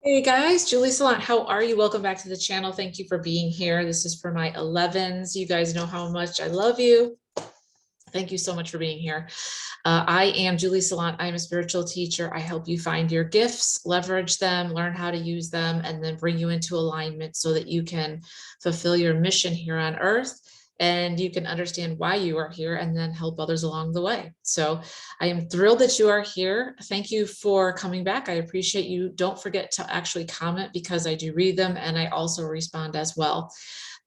Hey guys, Julie Salant, how are you? Welcome back to the channel. Thank you for being here. This is for my 11s. You guys know how much I love you. Thank you so much for being here. I am Julie Salant. I'm a spiritual teacher. I help you find your gifts, leverage them, learn how to use them, and then bring you into alignment so that you can fulfill your mission here on earth. And you can understand why you are here and then help others along the way. So I am thrilled that you are here. Thank you for coming back. I appreciate you. Don't forget to actually comment because I do read them and I also respond as well.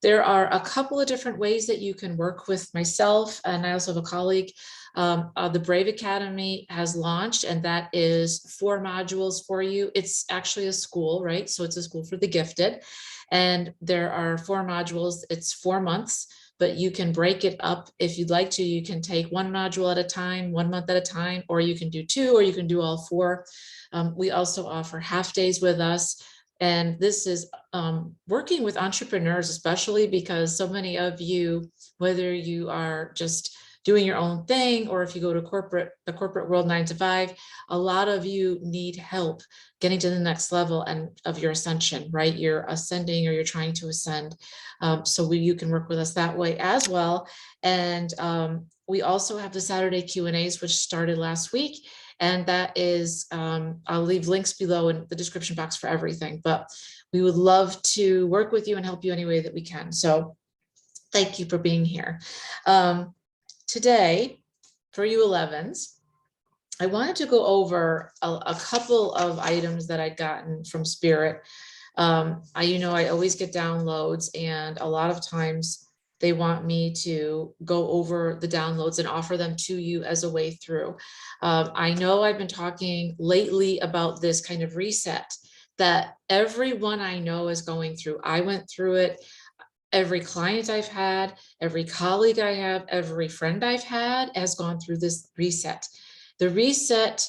There are a couple of different ways that you can work with myself, and I also have a colleague. The Brave Academy has launched, and that is 4 modules for you. It's actually a school, right? So it's a school for the gifted. And there are 4 modules. It's 4 months, but you can break it up if you'd like to. You can take 1 module at a time, 1 month at a time, or you can do 2, or you can do all 4. We also offer half days with us. And this is working with entrepreneurs, especially because so many of you, whether you are just doing your own thing, or if you go to the corporate world 9 to 5, a lot of you need help getting to the next level and of your ascension, right? You're ascending or you're trying to ascend. So you can work with us that way as well. And we also have the Saturday Q&As, which started last week. And that is, I'll leave links below in the description box for everything, but we would love to work with you and help you any way that we can. So thank you for being here. Today, for you 11s, I wanted to go over a couple of items that I'd gotten from Spirit. I always get downloads, and a lot of times they want me to go over the downloads and offer them to you as a way through. I know I've been talking lately about this kind of reset that everyone I know is going through. I went through it. Every client I've had, every colleague I have, every friend I've had has gone through this reset. The reset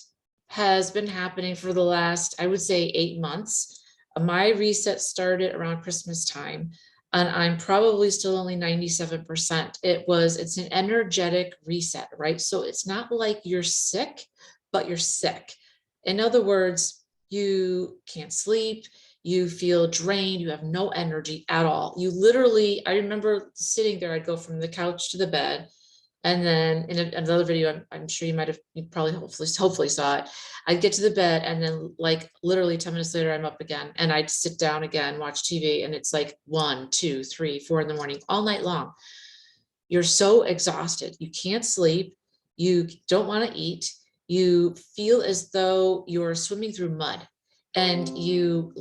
has been happening for the last, I would say, 8 months. My reset started around Christmas time, and I'm probably still only 97%. It's an energetic reset, right? So it's not like you're sick, but you're sick. In other words, you can't sleep, you feel drained, you have no energy at all. You literally, I remember sitting there, I'd go from the couch to the bed. And then in another video, I'm sure you probably hopefully saw it. I'd get to the bed, and then like literally 10 minutes later, I'm up again, and I'd sit down again, watch TV. And it's like 1, 2, 3, 4 in the morning, all night long. You're so exhausted. You can't sleep. You don't want to eat. You feel as though you're swimming through mud. And you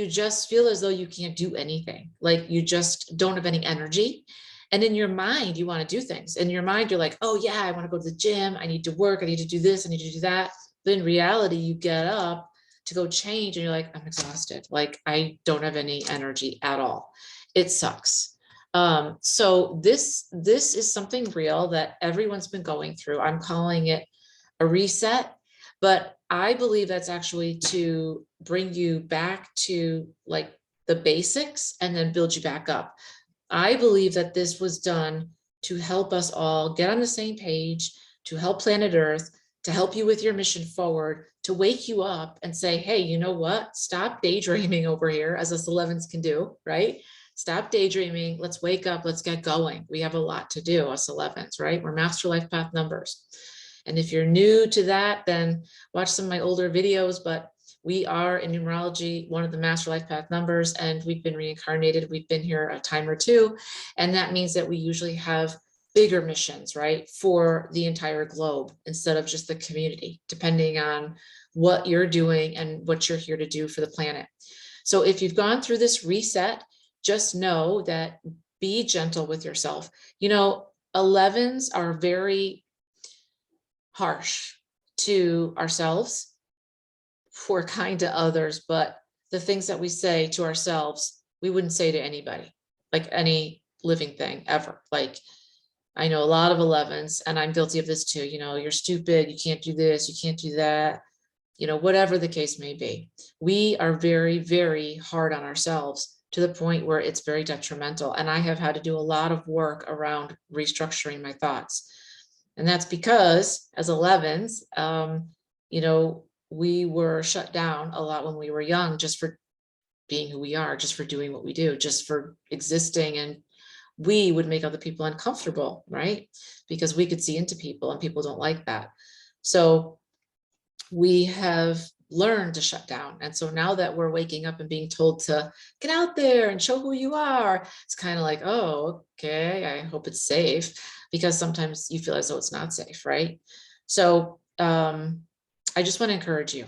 just feel as though you can't do anything. Like you just don't have any energy. And in your mind, you want to do things. In your mind, you're like, oh yeah, I want to go to the gym. I need to work. I need to do this. I need to do that. But in reality, you get up to go change and you're like, I'm exhausted. Like I don't have any energy at all. It sucks. So this is something real that everyone's been going through. I'm calling it a reset. But I believe that's actually to bring you back to like the basics and then build you back up. I believe that this was done to help us all get on the same page, to help planet Earth, to help you with your mission forward, to wake you up and say, hey, you know what? Stop daydreaming over here, as us 11s can do, right? Stop daydreaming. Let's wake up. Let's get going. We have a lot to do, us 11s, right? We're master life path numbers. And if you're new to that, then watch some of my older videos, but we are in numerology, one of the master life path numbers, and we've been reincarnated. We've been here a time or two. And that means that we usually have bigger missions, right? For the entire globe instead of just the community, depending on what you're doing and what you're here to do for the planet. So if you've gone through this reset, just know that be gentle with yourself. 11s are very harsh to ourselves. We're kind to others, but the things that we say to ourselves, we wouldn't say to anybody, like any living thing ever. Like I know a lot of 11s, and I'm guilty of this too. You're stupid. You can't do this. You can't do that. Whatever the case may be. We are very, very hard on ourselves to the point where it's very detrimental. And I have had to do a lot of work around restructuring my thoughts. And that's because as 11s, You know, we were shut down a lot when we were young, just for being who we are, just for doing what we do, just for existing. And we would make other people uncomfortable, right? Because we could see into people and people don't like that. So we have learned to shut down. And so now that we're waking up and being told to get out there and show who you are, it's kind of like, oh, okay, I hope it's safe, because sometimes you feel as though it's not safe, right? So I just want to encourage you.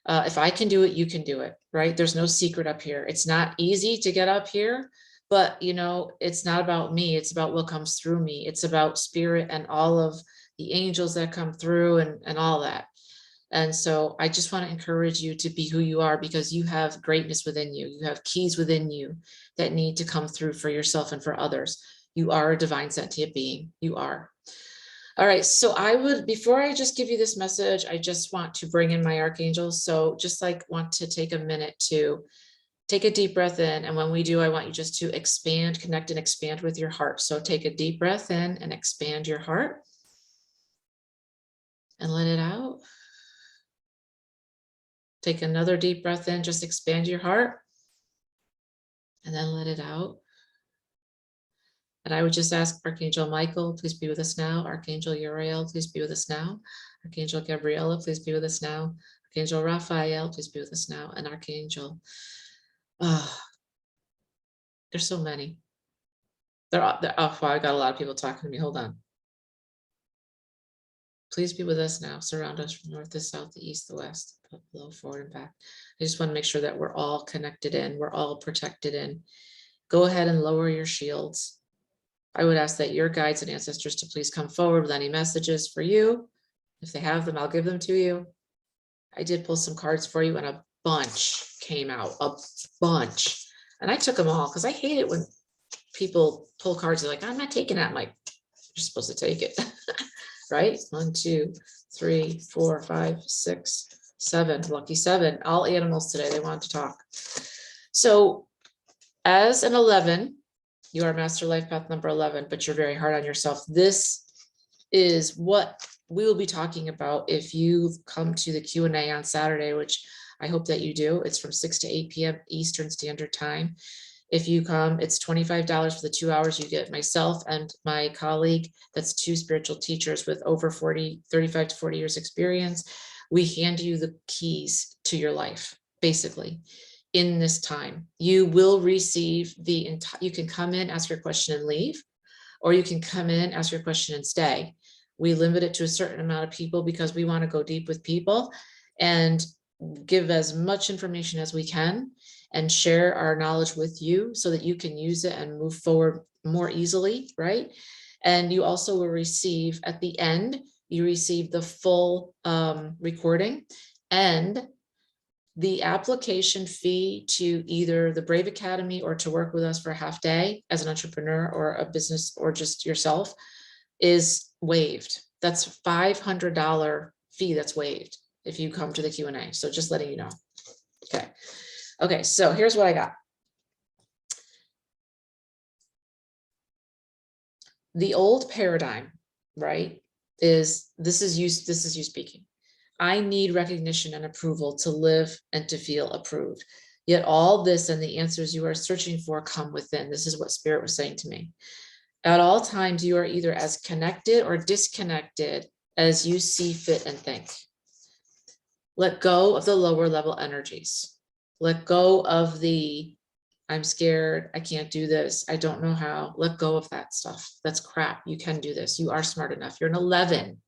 If I can do it, you can do it, right? There's no secret up here. It's not easy to get up here, but you know, it's not about me. It's about what comes through me. It's about spirit and all of the angels that come through and all that. And so I just want to encourage you to be who you are, because you have greatness within you. You have keys within you that need to come through for yourself and for others. You are a divine sentient being. You are. All right, so I would, before I just give you this message, I just want to bring in my archangels. So just like want to take a minute to take a deep breath in. And when we do, I want you just to expand, connect and expand with your heart. So take a deep breath in and expand your heart and let it out. Take another deep breath in, just expand your heart and then let it out. And I would just ask Archangel Michael, please be with us now. Archangel Uriel, please be with us now. Archangel Gabriela, please be with us now. Archangel Raphael, please be with us now. And Archangel, there's so many. Wow, I got a lot of people talking to me. Hold on. Please be with us now. Surround us from north to south, the east, the west, below, forward, and back. I just want to make sure that we're all connected in. We're all protected in. Go ahead and lower your shields. I would ask that your guides and ancestors to please come forward with any messages for you. If they have them, I'll give them to you. I did pull some cards for you and a bunch came out, a bunch. And I took them all because I hate it when people pull cards. They're like, I'm not taking that. I'm like, you're supposed to take it, right? 1, 2, 3, 4, 5, 6, 7, lucky 7, all animals today. They want to talk. So as an 11, you are master life path number 11, but you're very hard on yourself. This is what we will be talking about if you come to the Q&A on Saturday, which I hope that you do. It's from 6 to 8 p.m. Eastern Standard Time. If you come, it's $25 for the 2 hours. You get myself and my colleague. That's 2 spiritual teachers with over 35 to 40 years experience. We hand you the keys to your life, basically. In this time, you will receive the entire, you can come in, ask your question and leave, or you can come in, ask your question and stay. We limit it to a certain amount of people because we want to go deep with people and give as much information as we can and share our knowledge with you so that you can use it and move forward more easily, right? And you also will receive at the end, you receive the full recording and the application fee to either the Brave Academy or to work with us for a half day as an entrepreneur or a business or just yourself is waived. That's $500 fee that's waived if you come to the Q&A. So just letting you know. Okay. Okay. So here's what I got. The old paradigm, right, is this is you speaking. I need recognition and approval to live and to feel approved. Yet all this and the answers you are searching for come within. This is what Spirit was saying to me. At all times, you are either as connected or disconnected as you see fit and think. Let go of the lower level energies. Let go of the, I'm scared, I can't do this, I don't know how. Let go of that stuff. That's crap. You can do this. You are smart enough. You're an 11.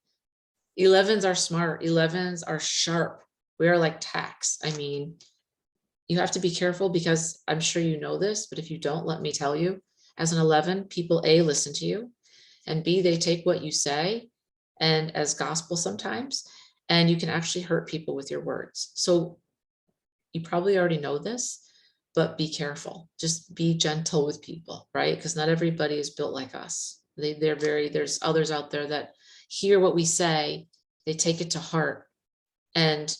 11s are smart. 11s are sharp. We are like tacks. I mean, you have to be careful because I'm sure you know this, but if you don't, let me tell you, as an 11, people A, listen to you, and B, they take what you say and as gospel sometimes, and you can actually hurt people with your words. So you probably already know this, but be careful. Just be gentle with people, right? Because not everybody is built like us. There's others out there that hear what we say, they take it to heart, and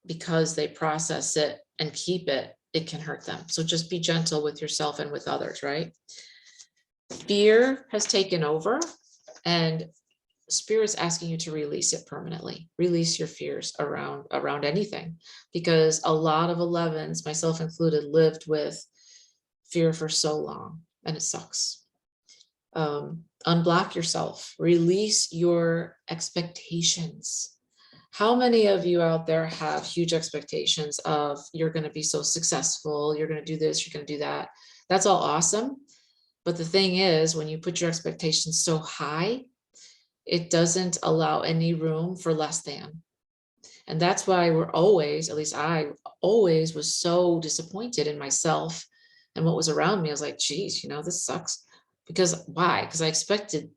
because they process it and keep it, it can hurt them. So just be gentle with yourself and with others, right? Fear has taken over, and Spirit's asking you to release it permanently. Release your fears around anything, because a lot of 11s, myself included, lived with fear for so long, and it sucks. Unblock yourself. Release your expectations. How many of you out there have huge expectations of you're going to be so successful, you're going to do this, you're going to do that? That's all awesome. But the thing is, when you put your expectations so high, it doesn't allow any room for less than. And that's why we're always, at least I always was so disappointed in myself and what was around me. I was like, geez, this sucks. Because why? Because I expected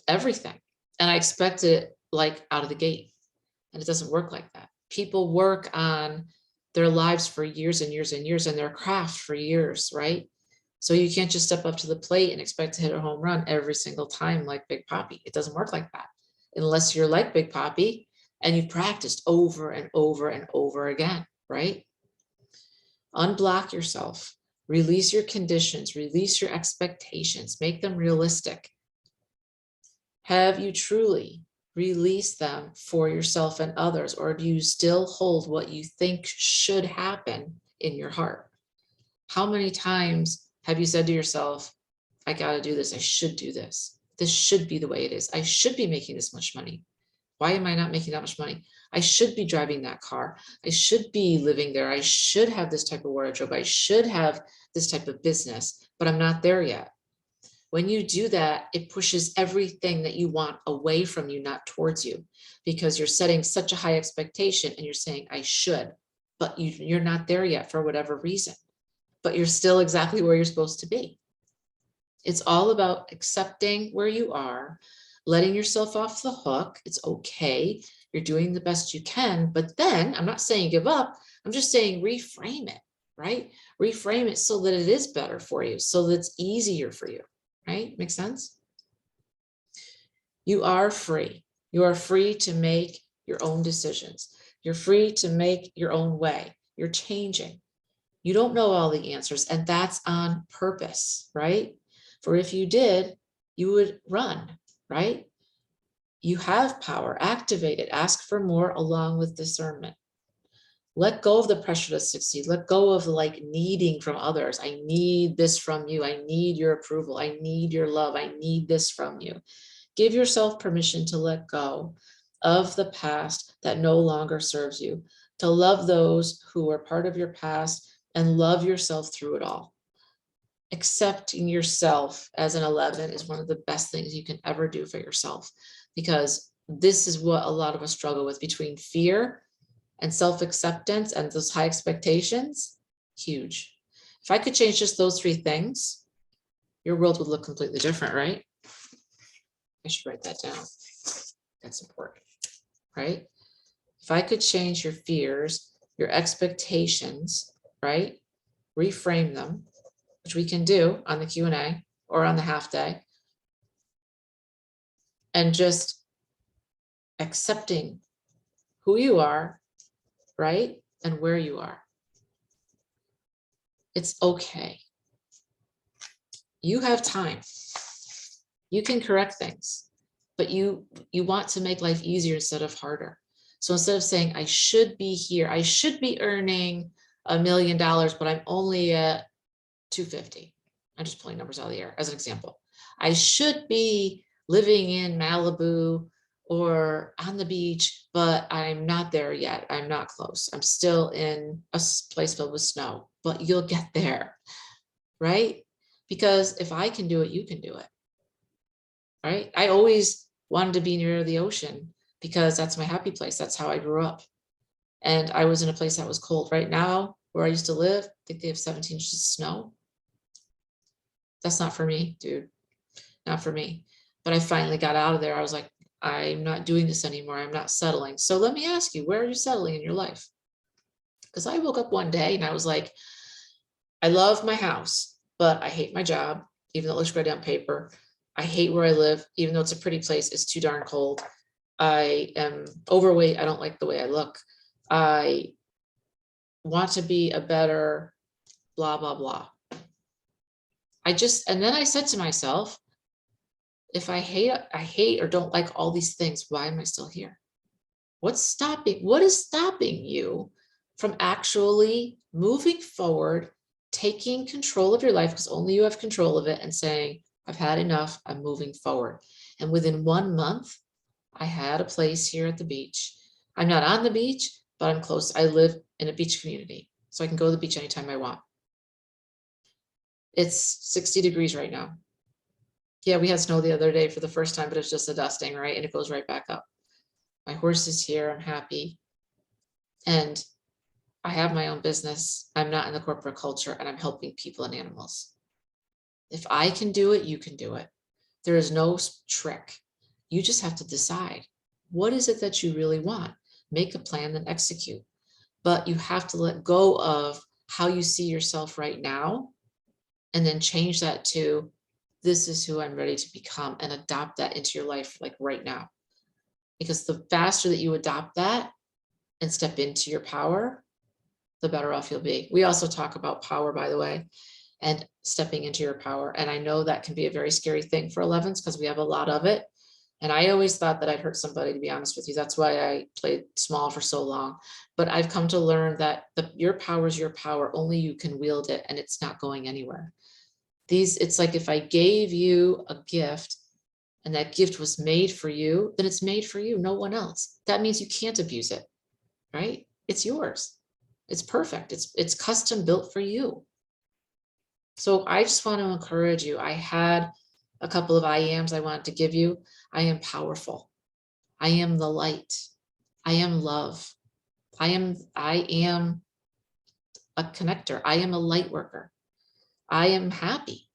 everything, and I expected it like out of the gate. And it doesn't work like that. People work on their lives for years and years and years, and their craft for years, right? So you can't just step up to the plate and expect to hit a home run every single time like Big Papi. It doesn't work like that unless you're like Big Papi and you've practiced over and over and over again, right? Unblock yourself, release your conditions, release your expectations, make them realistic. Have you truly released them for yourself and others, or do you still hold what you think should happen in your heart? How many times have you said to yourself, I got to do this. I should do this. This should be the way it is. I should be making this much money. Why am I not making that much money? I should be driving that car. I should be living there. I should have this type of wardrobe. I should have this type of business, but I'm not there yet. When you do that, it pushes everything that you want away from you, not towards you, because you're setting such a high expectation and you're saying, I should, but you're not there yet for whatever reason, but you're still exactly where you're supposed to be. It's all about accepting where you are, letting yourself off the hook. It's okay. You're doing the best you can, but then I'm not saying give up. I'm just saying reframe it, right? Reframe it so that it is better for you, so that it's easier for you. Right? Make sense? You are free. You are free to make your own decisions. You're free to make your own way. You're changing. You don't know all the answers, and that's on purpose, right? For if you did, you would run, right? You have power. Activate it. Ask for more along with discernment. Let go of the pressure to succeed. Let go of like needing from others. I need this from you. I need your approval. I need your love. I need this from you. Give yourself permission to let go of the past that no longer serves you, to love those who are part of your past and love yourself through it all. Accepting yourself as an 11 is one of the best things you can ever do for yourself, because this is what a lot of us struggle with, between fear and self-acceptance and those high expectations. Huge. If I could change just those 3 things, your world would look completely different, right? I should write that down. That's important, right? If I could change your fears, your expectations, right? Reframe them, which we can do on the Q&A or on the half day, and just accepting who you are, right? And where you are. It's okay. You have time. You can correct things, but you want to make life easier instead of harder. So instead of saying, I should be here, I should be earning $1 million, but I'm only at 250. I'm just pulling numbers out of the air as an example. I should be living in Malibu or on the beach, but I'm not there yet. I'm not close. I'm still in a place filled with snow, but you'll get there, right? Because if I can do it, you can do it, right? I always wanted to be near the ocean because that's my happy place. That's how I grew up. And I was in a place that was cold. Right now, where I used to live, I think they have 17 inches of snow. That's not for me, dude. Not for me. But I finally got out of there. I was like, I'm not doing this anymore. I'm not settling. So let me ask you, where are you settling in your life? Because I woke up one day and I was like, I love my house, but I hate my job, even though it looks great on paper. I hate where I live, even though it's a pretty place. It's too darn cold. I am overweight. I don't like the way I look. I want to be a better blah, blah, blah. And then I said to myself, if I hate or don't like all these things, why am I still here? What is stopping you from actually moving forward, taking control of your life, because only you have control of it, and saying, I've had enough, I'm moving forward. And within 1 month, I had a place here at the beach. I'm not on the beach, but I'm close. I live in a beach community, so I can go to the beach anytime I want. It's 60 degrees right now. Yeah, we had snow the other day for the first time, but it's just a dusting, right? And it goes right back up. My horse is here. I'm happy. And I have my own business. I'm not in the corporate culture, and I'm helping people and animals. If I can do it, you can do it. There is no trick. You just have to decide, what is it that you really want? Make a plan and execute. But you have to let go of how you see yourself right now, and then change that to, this is who I'm ready to become, and adopt that into your life like right now. Because the faster that you adopt that and step into your power, the better off you'll be. We also talk about power, by the way, and stepping into your power. And I know that can be a very scary thing for 11s because we have a lot of it. And I always thought that I'd hurt somebody, to be honest with you. That's why I played small for so long. But I've come to learn that your power is your power. Only you can wield it, and it's not going anywhere. It's like if I gave you a gift and that gift was made for you, then it's made for you, no one else. That means you can't abuse it, right? It's yours. It's perfect. It's custom built for you. So I just want to encourage you. I had a couple of I ams I wanted to give you. I am powerful. I am the light. I am love. I am a connector. I am a light worker. I am happy.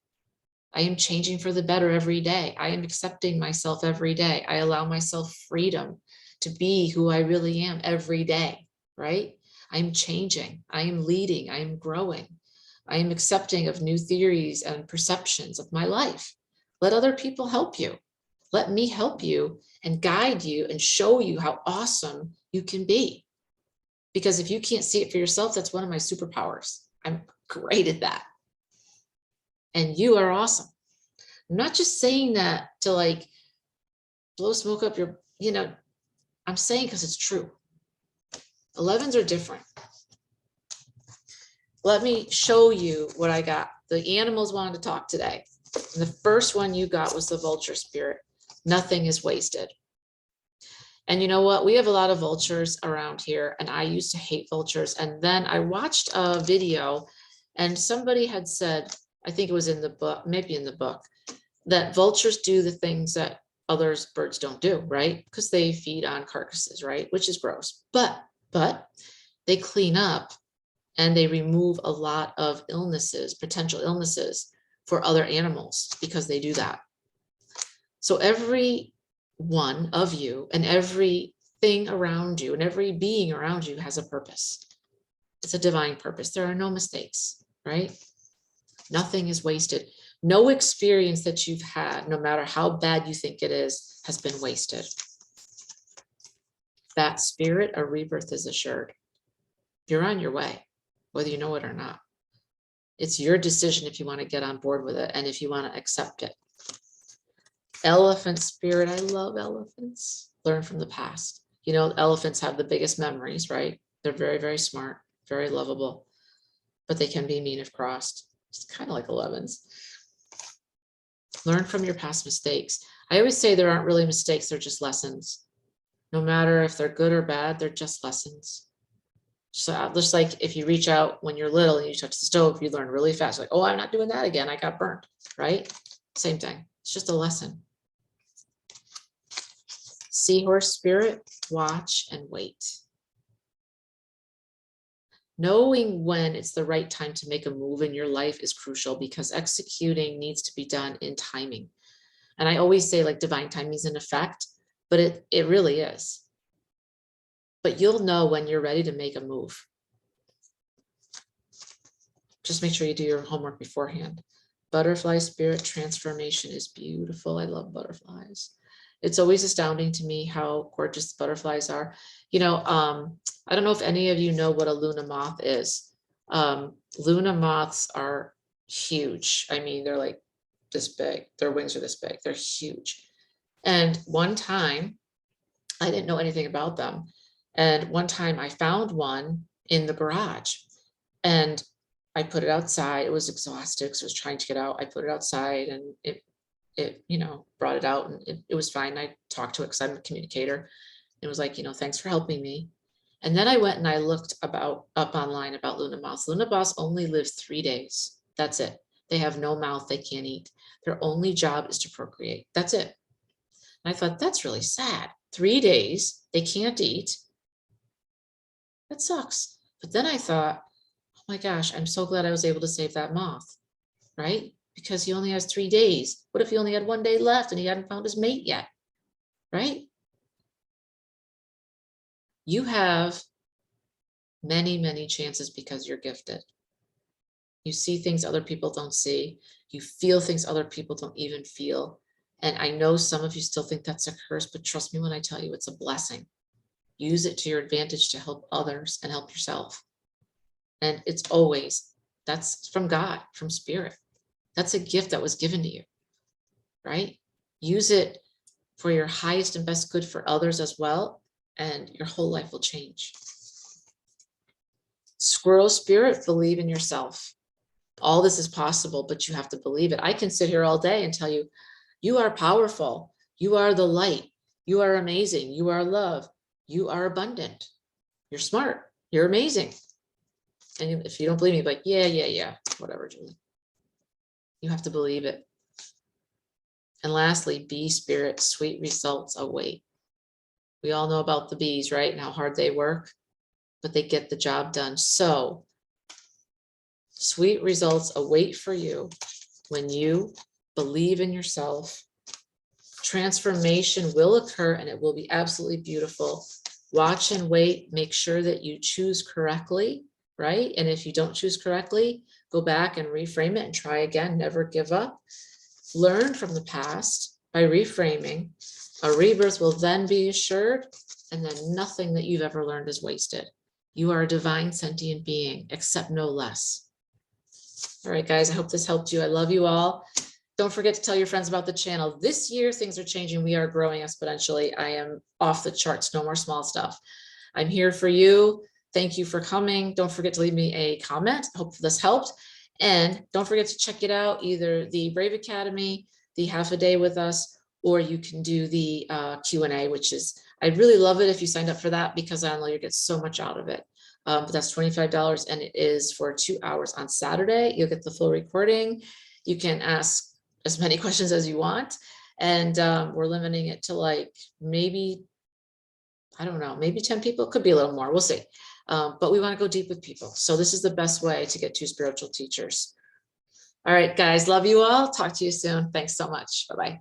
I am changing for the better every day. I am accepting myself every day. I allow myself freedom to be who I really am every day, right? I'm changing. I am leading. I am growing. I am accepting of new theories and perceptions of my life. Let other people help you. Let me help you and guide you and show you how awesome you can be. Because if you can't see it for yourself, that's one of my superpowers. I'm great at that. And you are awesome. I'm not just saying that to like blow smoke up your, I'm saying because it's true. 11s are different. Let me show you what I got. The animals wanted to talk today. And the first one you got was the vulture spirit. Nothing is wasted. And you know what? We have a lot of vultures around here, and I used to hate vultures. And then I watched a video, and somebody had said, I think it was in the book, maybe in the book, that vultures do the things that birds don't do, right? Because they feed on carcasses, right? Which is gross. But they clean up and they remove a lot of illnesses, potential illnesses for other animals because they do that. So every one of you and everything around you and every being around you has a purpose. It's a divine purpose. There are no mistakes, right? Nothing is wasted. No experience that you've had, no matter how bad you think it is, has been wasted. That spirit of rebirth is assured. You're on your way, whether you know it or not. It's your decision if you want to get on board with it and if you want to accept it. Elephant spirit, I love elephants. Learn from the past. Elephants have the biggest memories, right? They're very, very smart, very lovable, but they can be mean if crossed. It's kind of like 11s. Learn from your past mistakes. I always say there aren't really mistakes, they're just lessons. No matter if they're good or bad, they're just lessons. So just like if you reach out when you're little and you touch the stove, you learn really fast. Like, oh, I'm not doing that again. I got burnt, right? Same thing. It's just a lesson. Seahorse spirit, watch and wait. Knowing when it's the right time to make a move in your life is crucial because executing needs to be done in timing. And I always say like divine timing is in effect, but it really is. But you'll know when you're ready to make a move. Just make sure you do your homework beforehand. Butterfly spirit transformation is beautiful. I love butterflies. It's always astounding to me how gorgeous the butterflies are. I don't know if any of you know what a Luna moth is. Luna moths are huge. I mean, they're like this big. Their wings are this big. They're huge. And one time, I didn't know anything about them. And one time I found one in the garage and I put it outside. It was exhausted because I was trying to get out. I put it outside and it, you know, brought it out and it was fine. I talked to it because I'm a communicator. It was like, you know, thanks for helping me. And then I went and I looked up online about Luna moths. Luna moths only live 3 days. That's it. They have no mouth. They can't eat. Their only job is to procreate. That's it. And I thought, that's really sad. 3 days, they can't eat. That sucks. But then I thought, oh my gosh, I'm so glad I was able to save that moth, right? Because he only has 3 days. What if he only had 1 day left and he hadn't found his mate yet, right? You have many, many chances because you're gifted. You see things other people don't see. You feel things other people don't even feel. And I know some of you still think that's a curse, but trust me when I tell you it's a blessing. Use it to your advantage to help others and help yourself. And it's always, that's from God, from spirit. That's a gift that was given to you, right? Use it for your highest and best good for others as well, and your whole life will change. Squirrel spirit, believe in yourself. All this is possible, but you have to believe it. I can sit here all day and tell you, you are powerful. You are the light. You are amazing. You are love. You are abundant. You're smart. You're amazing. And if you don't believe me, like, yeah, whatever, Julie. You have to believe it. And lastly, bee spirit, sweet results await. We all know about the bees, right? And how hard they work, but they get the job done. So sweet results await for you when you believe in yourself. Transformation will occur and it will be absolutely beautiful. Watch and wait. Make sure that you choose correctly, right? And if you don't choose correctly, go back and reframe it and try again. Never give up. Learn from the past by reframing. A rebirth will then be assured, and then nothing that you've ever learned is wasted. You are a divine sentient being, except no less. All right, guys, I hope this helped you. I love you all. Don't forget to tell your friends about the channel. This year, things are changing. We are growing exponentially. I am off the charts. No more small stuff. I'm here for you. Thank you for coming. Don't forget to leave me a comment. I hope this helped. And don't forget to check it out, either the Brave Academy, the half a day with us, or you can do the Q&A, which is, I'd really love it if you signed up for that because I know you get so much out of it. But that's $25 and it is for 2 hours on Saturday. You'll get the full recording. You can ask as many questions as you want. And we're limiting it to like maybe, I don't know, maybe 10 people, could be a little more, we'll see. But we want to go deep with people. So this is the best way to get 2 spiritual teachers. All right, guys, love you all. Talk to you soon. Thanks so much. Bye-bye.